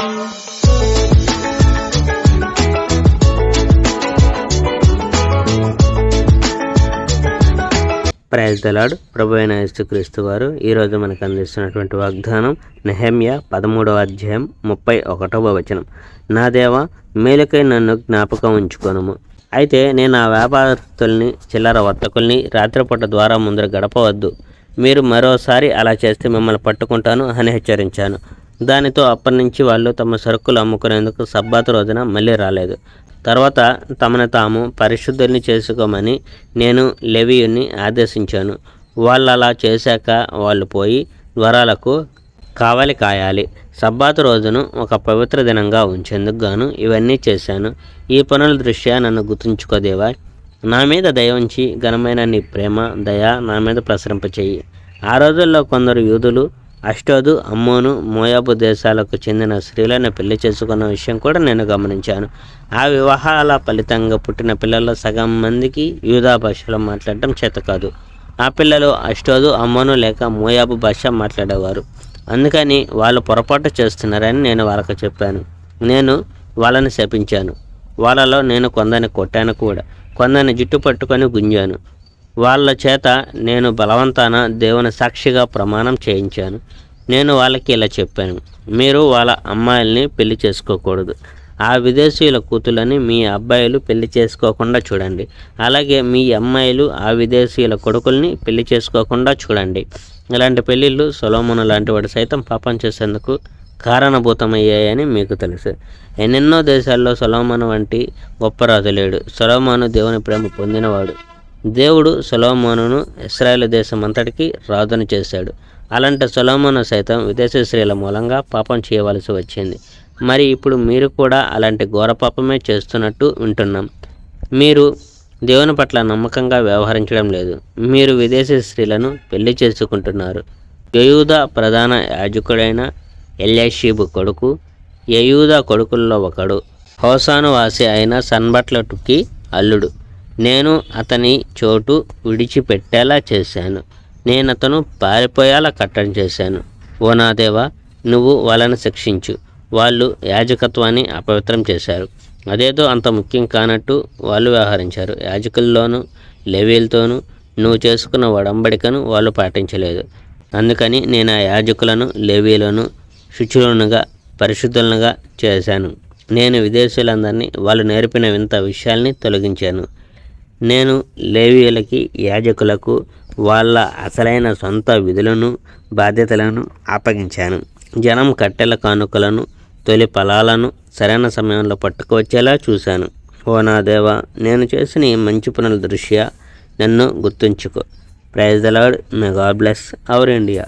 Praise the lord. ప్రభు అయిన యేసుక్రీస్తు వారు ఈరోజు మనకు అందిస్తున్నటువంటి వాగ్దానం నెహెమ్యా 13వ అధ్యాయం 31వ వచనం. నా దేవా, మేలుకై నన్ను జ్ఞాపకం ఉంచుకొనుము. అయితే నేను ఆ వ్యాపారస్తుల్ని, చిల్లర వర్తకుల్ని రాత్రిపూట ద్వారం ముందర గడపవద్దు, మీరు మరోసారి అలా చేస్తే మిమ్మల్ని పట్టుకుంటాను అని హెచ్చరించాను. దానితో అప్పటి నుంచి వాళ్ళు తమ సరుకులు అమ్ముకునేందుకు సబ్బాతు రోజున మళ్ళీ రాలేదు. తర్వాత తమను తాము పరిశుద్ధుల్ని చేసుకోమని నేను లేవీయుని ఆదేశించాను. వాళ్ళు అలా చేశాక వాళ్ళు పోయి ద్వారాలకు కావలి కాయాలి. సబ్బాతు రోజును ఒక పవిత్ర దినంగా ఉంచేందుకు గాను ఇవన్నీ చేశాను. ఈ పనుల దృష్ట్యా నన్ను గుర్తుంచుకోదేవా. నా మీద దయ ఉంచి ఘనమైన నీ ప్రేమ దయ నా మీద ప్రసరింపచేయి. ఆ రోజుల్లో కొందరు యూదులు అష్టోదు, అమ్మోను, మోయాబు దేశాలకు చెందిన స్త్రీలను పెళ్లి చేసుకున్న విషయం కూడా నేను గమనించాను. ఆ వివాహాల ఫలితంగా పుట్టిన పిల్లల్లో సగం మందికి యూదా భాషలో మాట్లాడటం చేత కాదు. ఆ పిల్లలు అష్టోదు, అమ్మోను లేక మోయాబు భాష మాట్లాడేవారు. అందుకని వాళ్ళు పొరపాటు చేస్తున్నారని నేను వాళ్ళకు చెప్పాను. నేను వాళ్ళని శపించాను. వాళ్ళలో నేను కొందరిని కొట్టాను కూడా, కొందరిని జుట్టు పట్టుకొని గుంజాను. వాళ్ళ చేత నేను బలవంతాన దేవుని సాక్షిగా ప్రమాణం చేయించాను. నేను వాళ్ళకి ఇలా చెప్పాను, మీరు వాళ్ళ అమ్మాయిల్ని పెళ్లి చేసుకోకూడదు. ఆ విదేశీయుల కూతులని మీ అబ్బాయిలు పెళ్లి చేసుకోకుండా చూడండి. అలాగే మీ అమ్మాయిలు ఆ విదేశీయుల కొడుకుల్ని పెళ్లి చేసుకోకుండా చూడండి. ఇలాంటి పెళ్ళిళ్ళు సొలొమోను లాంటి వాడు సైతం పాపం చేసేందుకు కారణభూతమయ్యాయని మీకు తెలుసు. ఎన్నెన్నో దేశాల్లో సొలొమోను వంటి గొప్ప రాజు లేడు. సొలొమోను దేవుని ప్రేమ పొందినవాడు. దేవుడు సొలొమోనును ఇశ్రాయేలు దేశం అంతటికి రాజును చేశాడు. అలాంటి సొలొమోను సైతం విదేశీ స్త్రీల మూలంగా పాపం చేయవలసి వచ్చింది. మరి ఇప్పుడు మీరు కూడా అలాంటి ఘోర పాపమే చేస్తున్నట్టు వింటున్నాం. మీరు దేవుని పట్ల నమ్మకంగా వ్యవహరించడం లేదు. మీరు విదేశీ స్త్రీలను పెళ్లి చేసుకుంటున్నారు. యెహూదా ప్రధాన యాజకుడైన ఎల్యాషీబు కొడుకు, యెహూదా కొడుకుల్లో ఒకడు, హోసాను వాసి అయిన సన్బట్లటుకి అల్లుడు. నేను అతని చోటు విడిచిపెట్టేలా చేశాను. నేను అతను పారిపోయేలా కట్టడి చేశాను. ఓ నా దేవా, నువ్వు వాళ్ళని శిక్షించు. వాళ్ళు యాజకత్వాన్ని అపవిత్రం చేశారు. అదేదో అంత ముఖ్యం కానట్టు వాళ్ళు వ్యవహరించారు. యాజకుల్లోనూ లేవీలతోనూ నువ్వు చేసుకున్న ఒడంబడికను వాళ్ళు పాటించలేదు. అందుకని నేను ఆ యాజకులను, లేవీలను శుచులునుగా, పరిశుద్ధులుగా చేశాను. నేను విదేశీయులందరినీ వాళ్ళు నేర్పిన వింత విషయాల్ని తొలగించాను. నేను లేవీయులకి, యాజకులకు వాళ్ళ అసలైన సొంత విధులను, బాధ్యతలను అప్పగించాను. జనం కట్టెల కానుకలను, తొలి ఫలాలను సరైన సమయంలో పట్టుకువచ్చేలా చూశాను. ఓ నా దేవా, నేను చేసిన ఈ మంచి పనుల దృష్ట్యా నన్ను గుర్తుంచుకో. Praise the Lord. May God bless our India.